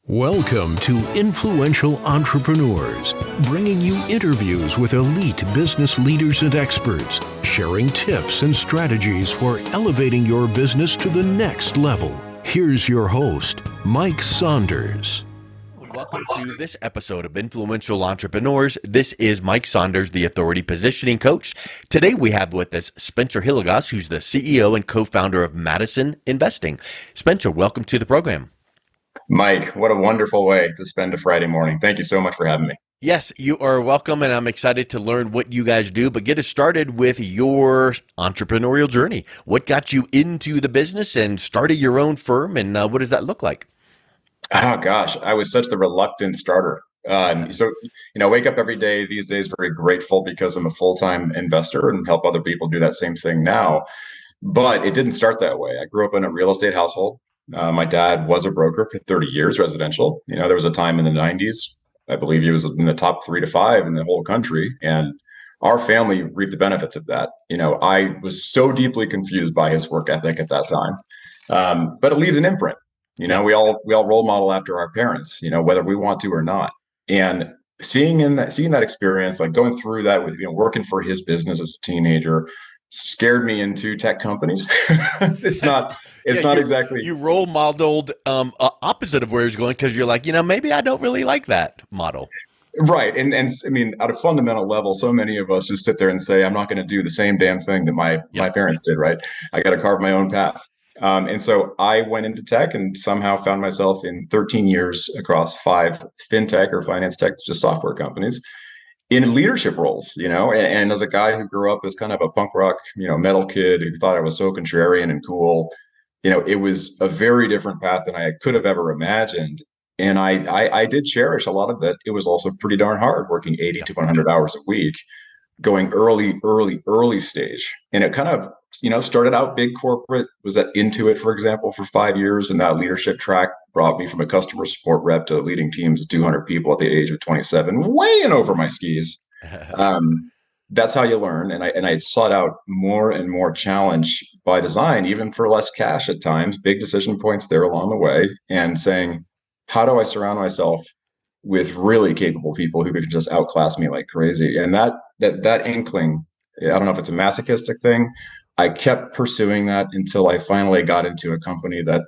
Welcome to Influential Entrepreneurs, bringing you interviews with elite business leaders and experts, sharing tips and strategies for elevating your business to the next level. Here's your host, Mike Saunders. Welcome to this episode of Influential Entrepreneurs. This is Mike Saunders, the Authority Positioning Coach. Today we have with us Spencer Hilligoss, who's the CEO and co-founder of Madison Investing. Spencer, welcome to the program. Mike, what a wonderful way to spend a Friday morning. Thank you so much for having me. Yes, you are welcome, and I'm excited to learn what you guys do, but get us started with your entrepreneurial journey. What got you into the business and started your own firm, and what does that look like? Oh, gosh, I was such the reluctant starter. Wake up every day these days very grateful because I'm a full-time investor and help other people do that same thing now. But it didn't start that way. I grew up in a real estate household. My dad was a broker for 30 years, residential. There was a time in the 90s, I believe he was in the top 3 to 5 in the whole country. And our family reaped the benefits of that. I was so deeply confused by his work ethic at that time. But it leaves an imprint. We all role model after our parents, whether we want to or not. And seeing that experience, like going through that with, working for his business as a teenager, scared me into tech companies. It's not exactly. You role modeled opposite of where he's going because you're like, maybe I don't really like that model. Right. And I mean, at a fundamental level, so many of us just sit there and say, I'm not going to do the same damn thing that my parents did. Right. I got to carve my own path. And so I went into tech and somehow found myself in 13 years across 5 fintech or finance tech, just software companies, in leadership roles, and as a guy who grew up as kind of a punk rock, metal kid who thought I was so contrarian and cool, it was a very different path than I could have ever imagined. And I did cherish a lot of that. It was also pretty darn hard working 80 to 100 hours a week, going early stage. And it kind of, started out big corporate, was at Intuit, for example, for 5 years. And that leadership track brought me from a customer support rep to leading teams of 200 people at the age of 27, way in over my skis. That's how you learn. And I sought out more and more challenge by design, even for less cash at times, big decision points there along the way, and saying, how do I surround myself with really capable people who can just outclass me like crazy? And that inkling, I don't know if it's a masochistic thing. I kept pursuing that until I finally got into a company that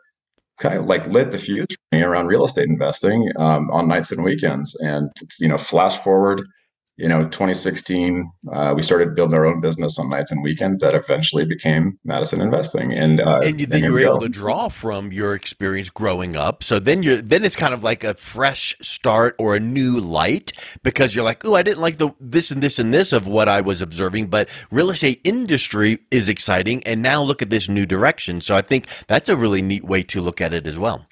kind of like lit the fuse for me around real estate investing on nights and weekends. And, flash forward, 2016, we started building our own business on nights and weekends that eventually became Madison Investing. And then you were able to draw from your experience growing up. So then it's kind of like a fresh start or a new light because you're like, oh, I didn't like this and this and this of what I was observing, but real estate industry is exciting. And now look at this new direction. So I think that's a really neat way to look at it as well.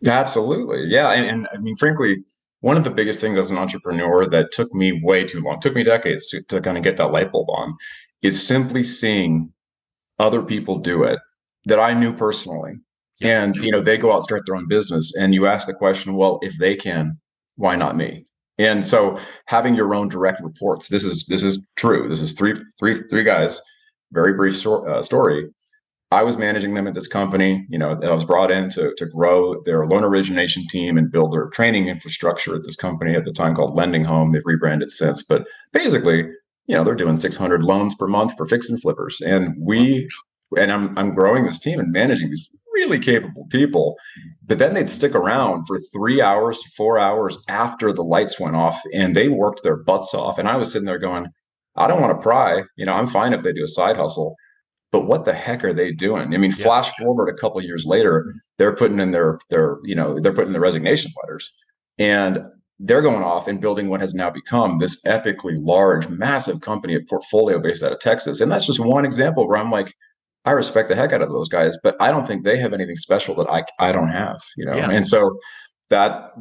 Absolutely. Yeah. And I mean, frankly, one of the biggest things as an entrepreneur that took me way too long, took me decades to kind of get that light bulb on, is simply seeing other people do it that I knew personally. Yeah. And, they go out and start their own business. And you ask the question, well, if they can, why not me? And so having your own direct reports, this is true. This is three guys, very brief story. I was managing them at this company. I was brought in to grow their loan origination team and build their training infrastructure at this company at the time called Lending Home. They've rebranded since, but basically, they're doing 600 loans per month for fix and flippers. And I'm growing this team and managing these really capable people, but then they'd stick around for 3 hours to 4 hours after the lights went off and they worked their butts off. And I was sitting there going, I don't want to pry, I'm fine if they do a side hustle. But what the heck are they doing? I mean, flash forward a couple of years later, they're putting in they're putting the resignation letters, and they're going off and building what has now become this epically large, massive company, a portfolio based out of Texas. And that's just one example where I'm like, I respect the heck out of those guys, but I don't think they have anything special that I don't have, And so that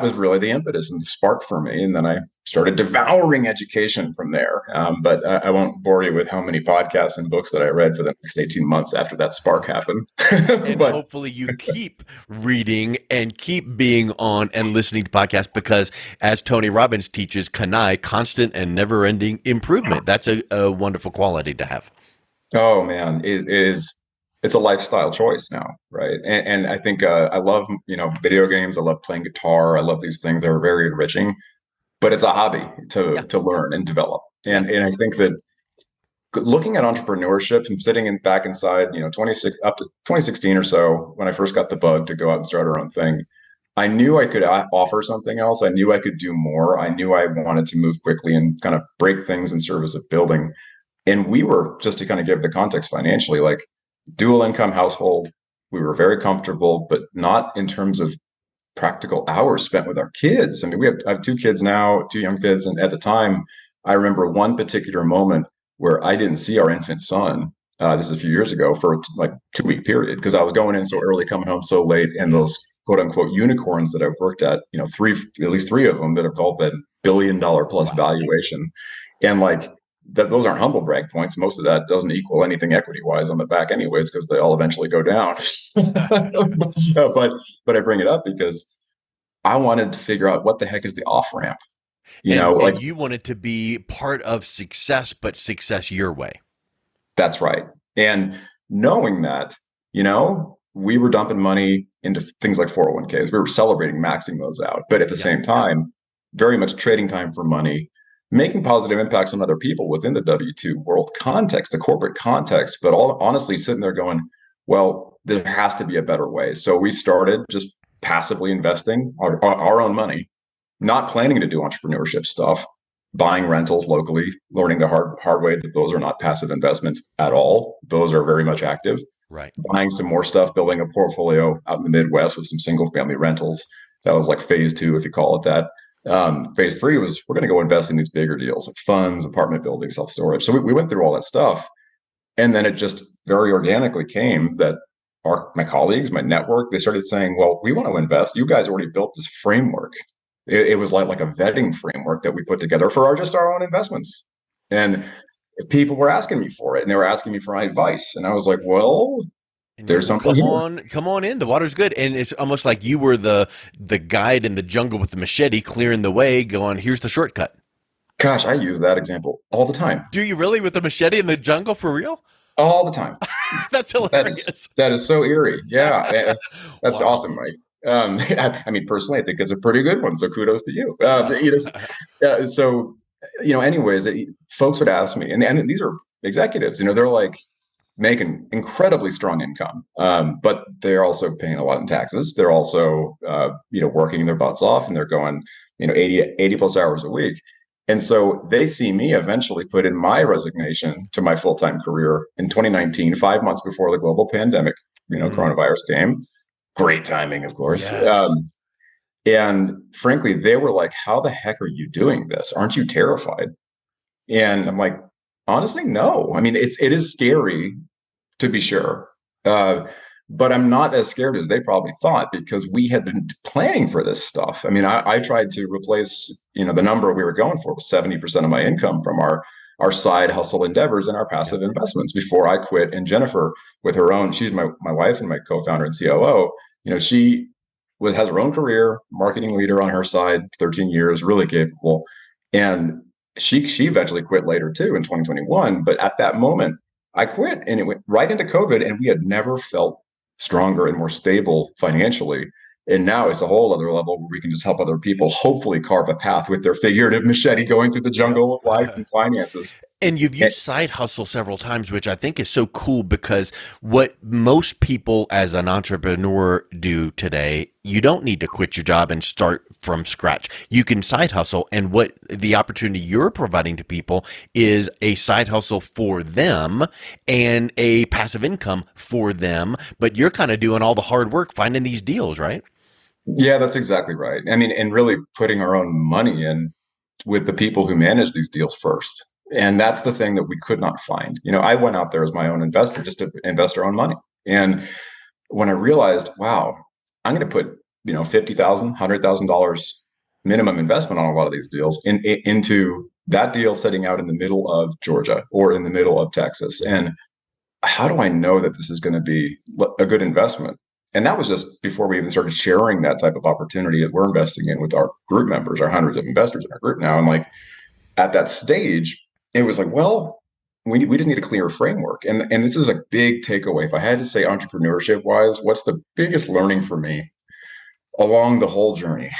was really the impetus and the spark for me. And then I started devouring education from there. But I won't bore you with how many podcasts and books that I read for the next 18 months after that spark happened. And hopefully you keep reading and keep being on and listening to podcasts because as Tony Robbins teaches, constant and never-ending improvement. That's a wonderful quality to have. Oh, man, it is. it's a lifestyle choice now, right? And I think I love, video games. I love playing guitar. I love these things that are very enriching, but it's a hobby Yeah. to learn and develop. Yeah. And I think that looking at entrepreneurship and sitting back inside, 26 up to 2016 or so, when I first got the bug to go out and start our own thing, I knew I could offer something else. I knew I could do more. I knew I wanted to move quickly and kind of break things in service of building. And we were, just to kind of give the context financially, like dual income household. We were very comfortable, but not in terms of practical hours spent with our kids. I mean, I have two kids now, two young kids. And at the time, I remember one particular moment where I didn't see our infant son. This is a few years ago for like 2 week period because I was going in so early, coming home so late, and those quote unquote unicorns that I've worked at, at least three of them that have all been $1 billion plus valuation, and like that, those aren't humble brag points. Most of that doesn't equal anything equity wise on the back, anyways, because they all eventually go down. but I bring it up because I wanted to figure out what the heck is the off ramp. And Like you want it to be part of success, but success your way. that's right. And knowing that, we were dumping money into things like 401ks. We were celebrating maxing those out, but at the same time, very much trading time for money, making positive impacts on other people within the W-2 world context, the corporate context, but honestly sitting there going, well, there has to be a better way. So we started just passively investing our own money, not planning to do entrepreneurship stuff, buying rentals locally, learning the hard way that those are not passive investments at all. Those are very much active. Right. Buying some more stuff, building a portfolio out in the Midwest with some single family rentals. That was like phase two, if you call it that. Phase three was we're going to go invest in these bigger deals like funds, apartment buildings, self storage. So we went through all that stuff. And then it just very organically came that my colleagues, my network, they started saying, well, we want to invest. You guys already built this framework. It was like a vetting framework that we put together for our own investments. And people were asking me for it and they were asking me for my advice. And I was like, well, there's something here. Come on in. The water's good. And it's almost like you were the guide in the jungle with the machete, clearing the way, going, here's the shortcut. Gosh, I use that example all the time. Do you really, with the machete in the jungle, for real? All the time. That's hilarious. That is so eerie. Yeah. That's awesome, Mike. I mean, personally, I think it's a pretty good one. So kudos to you. Anyways, folks would ask me, and these are executives, they're like making incredibly strong income, but they're also paying a lot in taxes. They're also, working their butts off and they're going, 80 plus hours a week. And so they see me eventually put in my resignation to my full-time career in 2019, 5 months before the global pandemic, coronavirus came. Great timing, of course. Yes. And frankly, they were like, how the heck are you doing this? Aren't you terrified? And I'm like, honestly, no. I mean, it is scary to be sure. But I'm not as scared as they probably thought because we had been planning for this stuff. I mean, I tried to replace, the number we were going for was 70% of my income from our side hustle endeavors and our passive investments before I quit. And Jennifer, with her own, she's my wife and my co-founder and COO, she has her own career, marketing leader on her side, 13 years, really capable. And she eventually quit later too in 2021. But at that moment, I quit and it went right into COVID and we had never felt stronger and more stable financially. And now it's a whole other level where we can just help other people hopefully carve a path with their figurative machete going through the jungle of life and finances. And you've used side hustle several times, which I think is so cool because what most people as an entrepreneur do today, you don't need to quit your job and start from scratch. You can side hustle. And what the opportunity you're providing to people is a side hustle for them and a passive income for them. But you're kind of doing all the hard work finding these deals, right? Yeah, that's exactly right. I mean, and really putting our own money in with the people who manage these deals first. And that's the thing that we could not find. I went out there as my own investor just to invest our own money. And when I realized, wow, I'm going to put, $50,000, $100,000 minimum investment on a lot of these deals into that deal sitting out in the middle of Georgia or in the middle of Texas. And how do I know that this is going to be a good investment? And that was just before we even started sharing that type of opportunity that we're investing in with our group members, our hundreds of investors in our group now. And like at that stage, it was like, well, we just need a clear framework. And this is a big takeaway. If I had to say entrepreneurship wise, what's the biggest learning for me along the whole journey?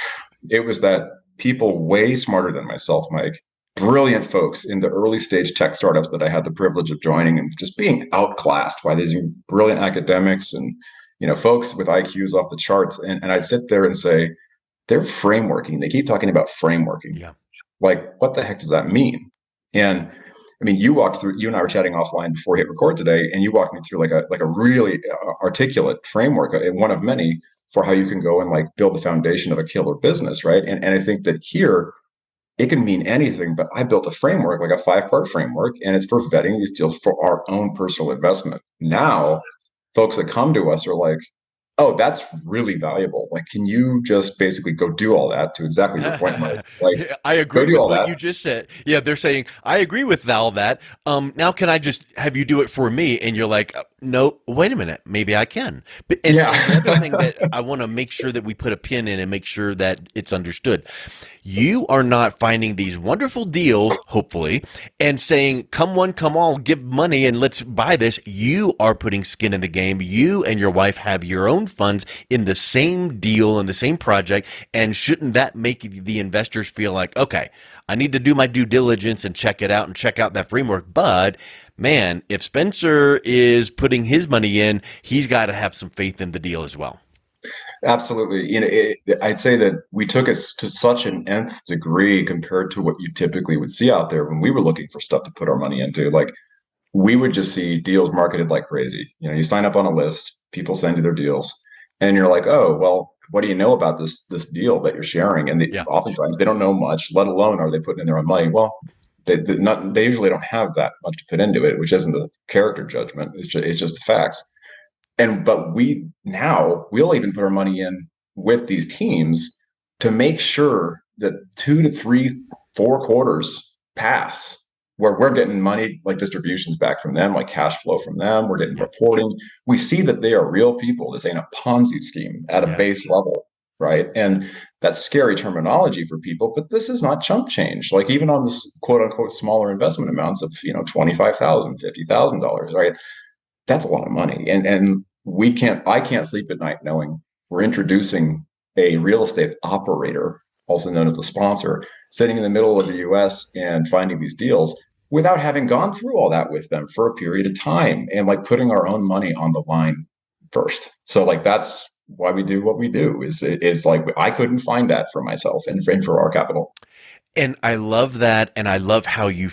It was that people way smarter than myself, Mike, brilliant folks in the early stage tech startups that I had the privilege of joining and just being outclassed by these brilliant academics and folks with IQs off the charts. And I'd sit there and say, they're frameworking. They keep talking about frameworking. Yeah. Like, what the heck does that mean? And I mean, you and I were chatting offline before we hit record today, and you walked me through like a really articulate framework, and one of many for how you can go and like build the foundation of a killer business, right? And I think that here it can mean anything, but I built a framework, like a 5-part framework, and it's for vetting these deals for our own personal investment. Now, folks that come to us are like, oh, that's really valuable. Like, can you just basically go do all that, to exactly your point, Mike? Like, I agree go do with all what that. you just said. Yeah, they're saying, I agree with all that. Now can I just have you do it for me? And you're like, no, wait a minute, maybe I can. And the other thing that I want to make sure that we put a pin in and make sure that it's understood. You are not finding these wonderful deals, hopefully, and saying, come one, come all, give money and let's buy this. You are putting skin in the game. You and your wife have your own funds in the same deal, in the same project. And shouldn't that make the investors feel like, okay, I need to do my due diligence and check it out and check out that framework. But man, if Spencer is putting his money in, he's got to have some faith in the deal as well. Absolutely. I'd say that we took it to such an nth degree compared to what you typically would see out there when we were looking for stuff to put our money into. Like, we would just see deals marketed like crazy. You sign up on a list, people send you their deals, and you're like, oh, well, what do you know about this deal that you're sharing? And oftentimes they don't know much, let alone are they putting in their own money. Well, they usually don't have that much to put into it, which isn't a character judgment. It's just the facts. But we'll even put our money in with these teams to make sure that 2 to 3, 4 quarters pass where we're getting money, like distributions back from them, like cash flow from them. We're getting reporting. We see that they are real people. This ain't a Ponzi scheme at a base level, right? And that's scary terminology for people, but this is not chump change. Like, even on this quote unquote smaller investment amounts of $25,000, $50,000, right? That's a lot of money. And I can't sleep at night knowing we're introducing a real estate operator, also known as the sponsor, sitting in the middle of the US and finding these deals without having gone through all that with them for a period of time, and like putting our own money on the line first. So like, that's why we do what we do. Is like, I couldn't find that for myself and for our capital. And I love that, and I love how you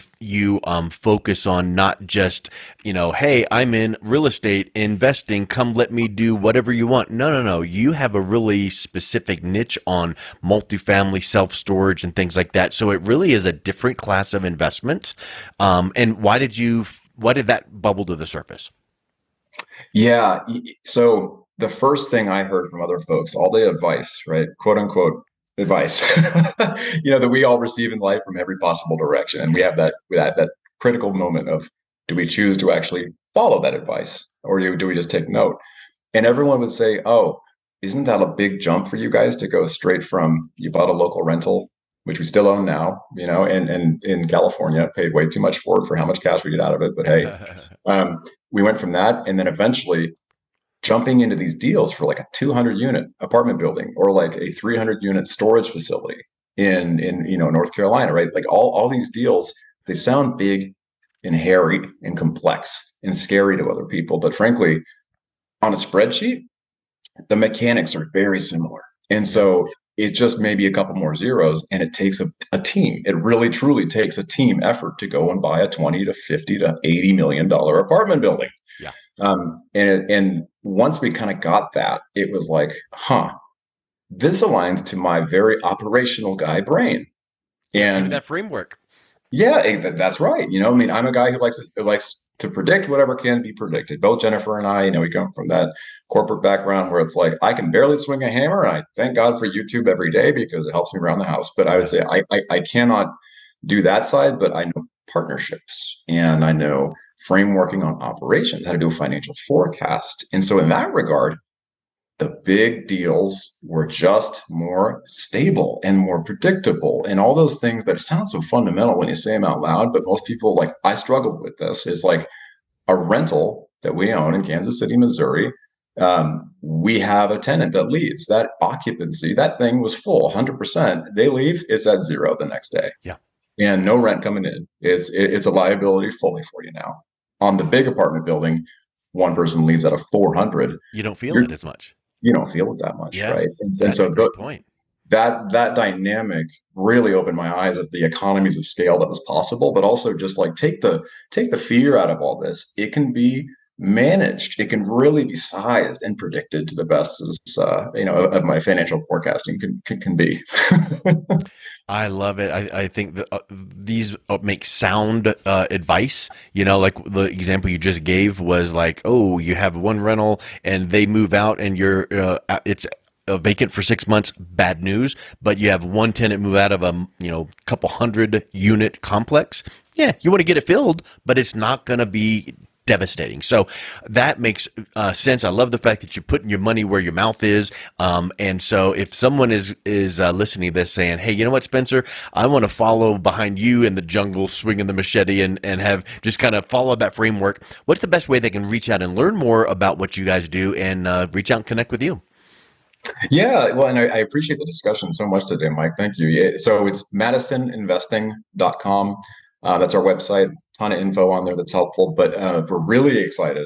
focus on not just, hey, I'm in real estate investing, come let me do whatever you want. No. You have a really specific niche on multifamily self-storage and things like that. So it really is a different class of investment. And why did that bubble to the surface? Yeah. So the first thing I heard from other folks, all the advice, right, quote unquote advice, that we all receive in life from every possible direction, and we have that critical moment of, do we choose to actually follow that advice, or do we just take note? And everyone would say, oh, isn't that a big jump for you guys to go straight from, you bought a local rental, which we still own now, and in California, paid way too much for it for how much cash we get out of it, but hey, we went from that, and then eventually jumping into these deals for like a 200 unit apartment building, or like a 300 unit storage facility in North Carolina, right? Like, all these deals, they sound big and hairy and complex and scary to other people, but frankly, on a spreadsheet, the mechanics are very similar. And so it's just maybe a couple more zeros, and it takes a team. It really truly takes a team effort to go and buy a 20 to 50 to $80 million apartment building. Yeah. And once we kind of got that, it was like, this aligns to my very operational guy brain. And that framework. Yeah, that's right. I mean, I'm a guy who likes to predict whatever can be predicted. Both Jennifer and I, we come from that corporate background where it's like, I can barely swing a hammer, and I thank God for YouTube every day because it helps me around the house. But I would say I cannot do that side, but I know partnerships, and I know frameworking on operations, how to do a financial forecast. And so in that regard, the big deals were just more stable and more predictable, and all those things that sound so fundamental when you say them out loud, but most people, like, I struggled with this, is like a rental that we own in Kansas City, Missouri. We have a tenant that leaves. That occupancy, that thing was full 100%. They leave, it's at zero the next day. Yeah. And no rent coming in. It's a liability fully for you now. On the big apartment building, one person leaves out of 400. You don't feel it as much. You don't feel it that much, Yeah, right? And that's so a great point. that dynamic really opened my eyes of the economies of scale that was possible, but also just like take the fear out of all this. It can be managed. It can really be sized and predicted to the best as of my financial forecasting can be. I love it. I think that these make sound advice. Like the example you just gave was like, oh, you have one rental and they move out and it's vacant for 6 months. Bad news. But you have one tenant move out of a couple 100-unit complex. Yeah, you want to get it filled, but it's not going to be devastating. So that makes sense. I love the fact that you're putting your money where your mouth is. And so if someone is listening to this saying, hey, you know what, Spencer, I want to follow behind you in the jungle, swinging the machete and have just kind of follow that framework, what's the best way they can reach out and learn more about what you guys do and reach out and connect with you? Yeah, well, and I appreciate the discussion so much today, Mike. Thank you. Yeah, so it's MadisonInvesting.com. That's our website. Ton of info on there that's helpful. But we're really excited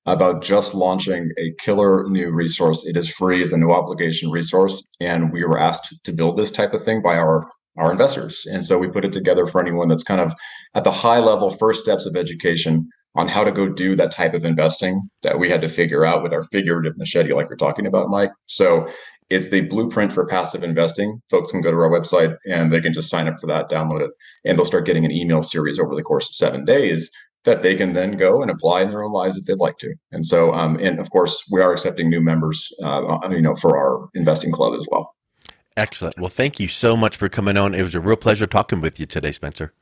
about just launching a killer new resource. It is free, it's a no obligation resource, and we were asked to build this type of thing by our investors. And so we put it together for anyone that's kind of at the high level first steps of education on how to go do that type of investing that we had to figure out with our figurative machete, like we're talking about, Mike. So it's the blueprint for passive investing. Folks can go to our website and they can just sign up for that, download it, and they'll start getting an email series over the course of 7 days that they can then go and apply in their own lives if they'd like to. And so, and of course, we are accepting new members, for our investing club as well. Excellent. Well, thank you so much for coming on. It was a real pleasure talking with you today, Spencer.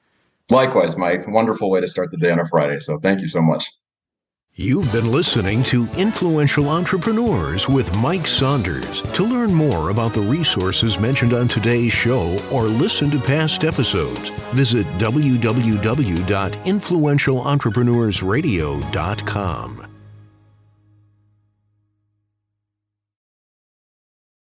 Likewise, Mike. Wonderful way to start the day on a Friday. So thank you so much. You've been listening to Influential Entrepreneurs with Mike Saunders. To learn more about the resources mentioned on today's show or listen to past episodes, visit www.influentialentrepreneursradio.com.